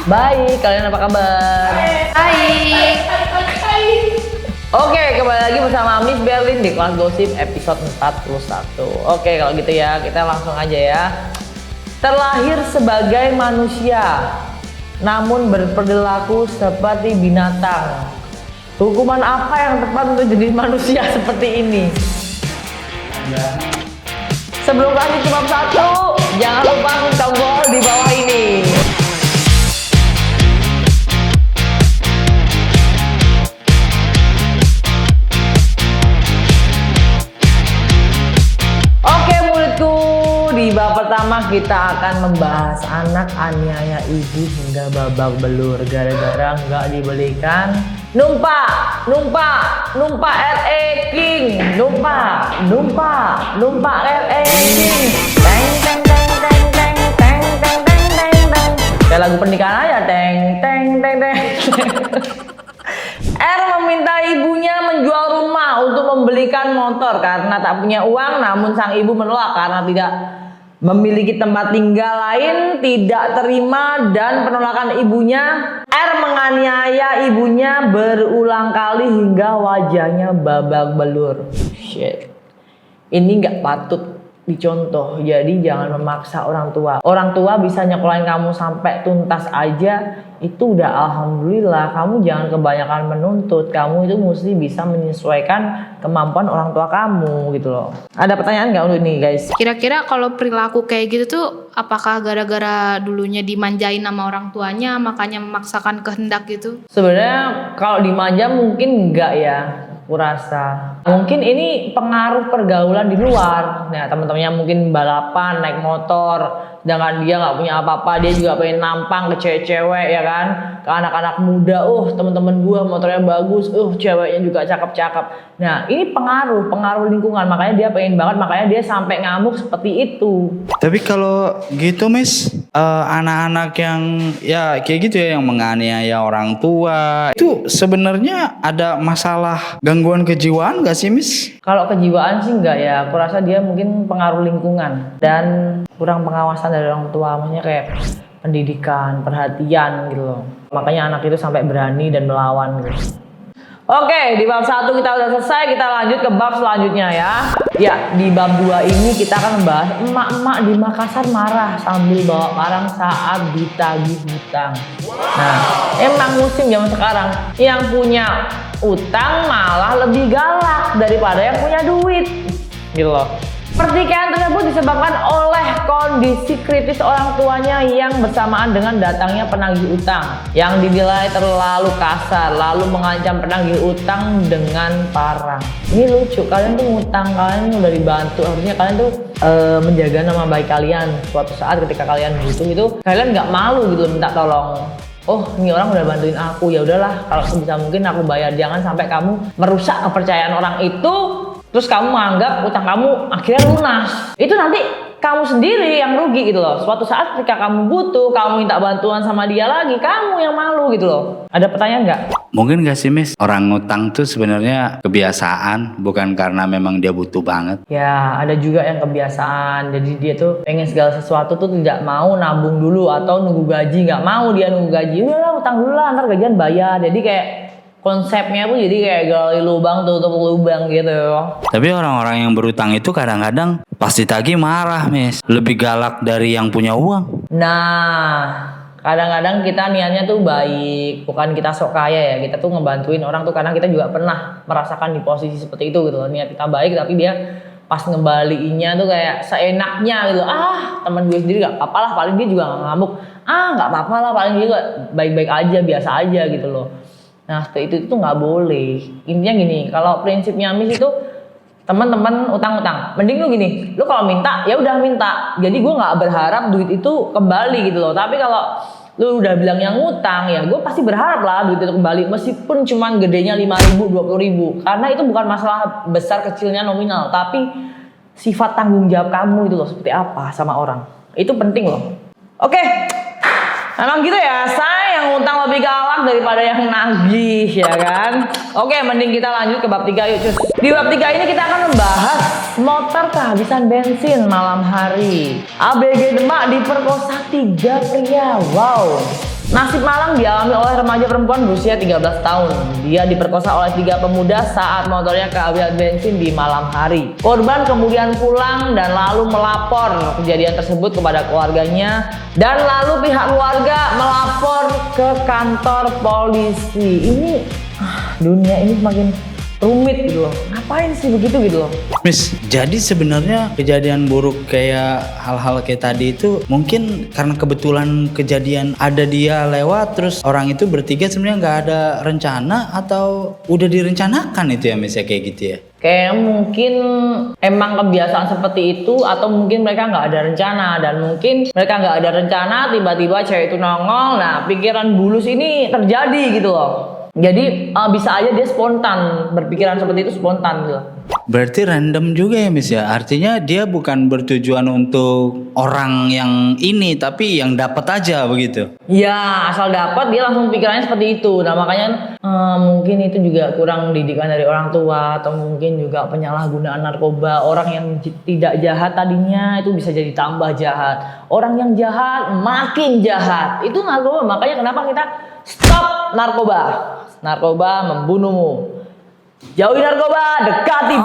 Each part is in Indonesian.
Baik, kalian apa kabar? Baik. Oke, kembali lagi bersama Miss Berlin di Kelas Gosip episode 41. Oke, kalau gitu ya, kita langsung aja ya. Terlahir sebagai manusia, namun berperilaku seperti binatang. Hukuman apa yang tepat untuk jenis manusia seperti ini? Sebelum lanjut ke bab 1, jangan lupa klik tombol di bawah ini. Oke muridku, di bab pertama kita akan membahas anak aniaya ibu hingga babak belur gara-gara nggak dibelikan numpak RE King, numpak RE King. Teng teng teng teng teng teng teng teng teng teng. Kayak lagu pernikahan aja, teng teng teng teng. R meminta ibunya menjual rumah untuk membelikan motor karena tak punya uang, namun sang ibu menolak karena tidak memiliki tempat tinggal lain, tidak terima, dan penolakan ibunya. R menganiaya ibunya berulang kali hingga wajahnya babak belur. Shit. Ini nggak patut dicontoh, jadi jangan memaksa orang tua. Orang tua bisa nyekolahin kamu sampai tuntas aja, itu udah alhamdulillah. Kamu jangan kebanyakan menuntut, kamu itu mesti bisa menyesuaikan kemampuan orang tua kamu gitu loh. Ada pertanyaan nggak untuk ini guys? Kira-kira kalau perilaku kayak gitu tuh apakah gara-gara dulunya dimanjain sama orang tuanya makanya memaksakan kehendak gitu? Sebenarnya kalau dimanja mungkin enggak ya, kurasa. Mungkin ini pengaruh pergaulan di luar. Nah, teman-temannya mungkin balapan, naik motor, sedangkan dia nggak punya apa-apa, dia juga pengen nampang ke cewek-cewek ya kan, ke anak-anak muda. Teman-teman gua motornya bagus, ceweknya juga cakep-cakep. Nah, ini pengaruh lingkungan, makanya dia pengen banget, makanya dia sampai ngamuk seperti itu. Tapi kalau gitu Miss, anak-anak yang ya kayak gitu ya, yang menganiaya orang tua, itu sebenarnya ada masalah gangguan kejiwaan gak sih Miss? Kalau kejiwaan sih enggak ya, aku rasa dia mungkin pengaruh lingkungan dan kurang pengawasan dari orang tua, maksudnya kayak pendidikan, perhatian gitu loh. Makanya anak itu sampai berani dan melawan gitu. Oke, di bab 1 kita udah selesai, kita lanjut ke bab selanjutnya ya. Ya, di bab 2 ini kita akan membahas emak-emak di Makassar marah sambil bawa parang saat ditagih hutang. Nah, emang musim zaman sekarang yang punya utang malah lebih galak daripada yang punya duit. Gitu loh. Pertikaian tersebut disebabkan oleh kondisi kritis orang tuanya yang bersamaan dengan datangnya penagih utang yang dinilai terlalu kasar, lalu mengancam penagih utang dengan parang. Ini lucu, kalian tuh ngutang, kalian udah dibantu, harusnya kalian tuh menjaga nama baik kalian. Suatu saat ketika kalian butuh itu, kalian nggak malu gitu minta tolong. Ini orang udah bantuin aku, ya udahlah, kalau sebisa mungkin aku bayar. Jangan sampai kamu merusak kepercayaan orang itu, terus kamu menganggap utang kamu akhirnya lunas. Itu nanti kamu sendiri yang rugi gitu loh. Suatu saat ketika kamu butuh, kamu minta bantuan sama dia lagi, kamu yang malu gitu loh. Ada pertanyaan nggak? Mungkin gak sih Miss, orang ngutang tuh sebenarnya kebiasaan, bukan karena memang dia butuh banget. Ya, ada juga yang kebiasaan. Jadi dia tuh pengen segala sesuatu tuh tidak mau nabung dulu atau nunggu gaji. Nggak mau dia nunggu gaji. Udahlah utang dulu lah, ntar gajian bayar. Jadi kayak konsepnya tuh jadi kayak gali lubang tutup lubang gitu. Tapi orang-orang yang berutang itu kadang-kadang pasti ditagih marah Miss, lebih galak dari yang punya uang. Nah, kadang-kadang kita niatnya tuh baik, bukan kita sok kaya ya. Kita tuh ngebantuin orang tuh karena kita juga pernah merasakan di posisi seperti itu gitu loh. Niat kita baik tapi dia pas ngembaliinnya tuh kayak seenaknya gitu. Teman gue sendiri gak apa-apa lah, paling dia juga gak ngamuk. Gak apa-apa lah, paling dia juga baik-baik aja, biasa aja gitu loh. Nah, seperti itu tuh nggak boleh. Intinya gini, kalau prinsipnya Miss itu teman-teman utang-utang, mending lu gini, lu kalau minta ya udah minta. Jadi gue nggak berharap duit itu kembali gitu loh. Tapi kalau lu udah bilang yang ngutang, ya gue pasti berharap lah duit itu kembali, meskipun cuman gedenya 5.000, 20.000. Karena itu bukan masalah besar kecilnya nominal, tapi sifat tanggung jawab kamu itu loh seperti apa sama orang. Itu penting loh. Oke. Emang gitu ya, saya yang utang lebih galak daripada yang nagih ya kan. Oke, mending kita lanjut ke bab 3 yuk cus. Di bab 3 ini kita akan membahas motor kehabisan bensin malam hari. ABG Demak diperkosa 3 pria. Wow. Nasib malang dialami oleh remaja perempuan berusia 13 tahun. Dia diperkosa oleh 3 pemuda saat motornya kehabisan bensin di malam hari. Korban kemudian pulang dan lalu melapor kejadian tersebut kepada keluarganya, dan lalu pihak keluarga melapor ke kantor polisi. Ini dunia ini semakin rumit gitu loh. Ngapain sih begitu gitu loh? Miss, jadi sebenarnya kejadian buruk kayak hal-hal kayak tadi itu mungkin karena kebetulan kejadian ada dia lewat, terus orang itu bertiga sebenarnya nggak ada rencana atau udah direncanakan itu ya Miss ya, kayak gitu ya? Kayak mungkin emang kebiasaan seperti itu, atau mungkin mereka nggak ada rencana, dan mungkin mereka nggak ada rencana tiba-tiba cewek itu nongol. Nah, pikiran bulus ini terjadi gitu loh. Jadi bisa aja dia spontan, berpikiran seperti itu spontan gitu. Berarti random juga ya Miss ya? Artinya dia bukan bertujuan untuk orang yang ini, tapi yang dapat aja begitu? Ya, asal dapat dia langsung pikirannya seperti itu. Nah makanya mungkin itu juga kurang didikan dari orang tua, atau mungkin juga penyalahgunaan narkoba. Orang yang tidak jahat tadinya itu bisa jadi tambah jahat. Orang yang jahat makin jahat. Itu narkoba. Makanya kenapa kita stop narkoba. Narkoba membunuhmu. Jauhi narkoba, dekati.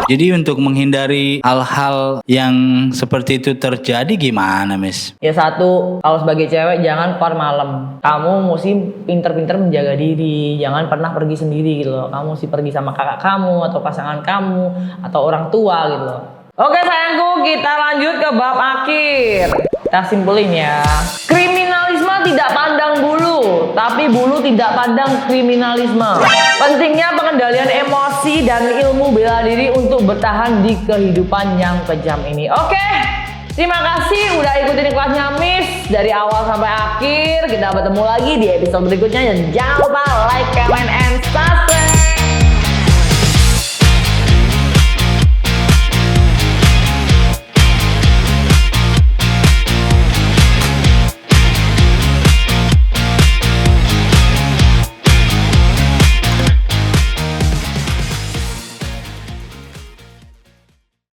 Jadi untuk menghindari hal-hal yang seperti itu terjadi gimana Miss? Ya satu, kalau sebagai cewek jangan keluar malam. Kamu mesti pinter-pinter menjaga diri. Jangan pernah pergi sendiri gitu loh. Kamu mesti pergi sama kakak kamu, atau pasangan kamu, atau orang tua gitu loh. Oke sayangku, kita lanjut ke bab akhir. Kita simpulin ya. Kriminalisme tidak pandang bulu, tapi bulu tidak pandang kriminalisme. Pentingnya pengendalian emosi dan ilmu bela diri untuk bertahan di kehidupan yang kejam ini. Oke, terima kasih udah ikutin kelasnya Miss dari awal sampai akhir. Kita bertemu lagi di episode berikutnya, dan jangan lupa like, comment, and subscribe.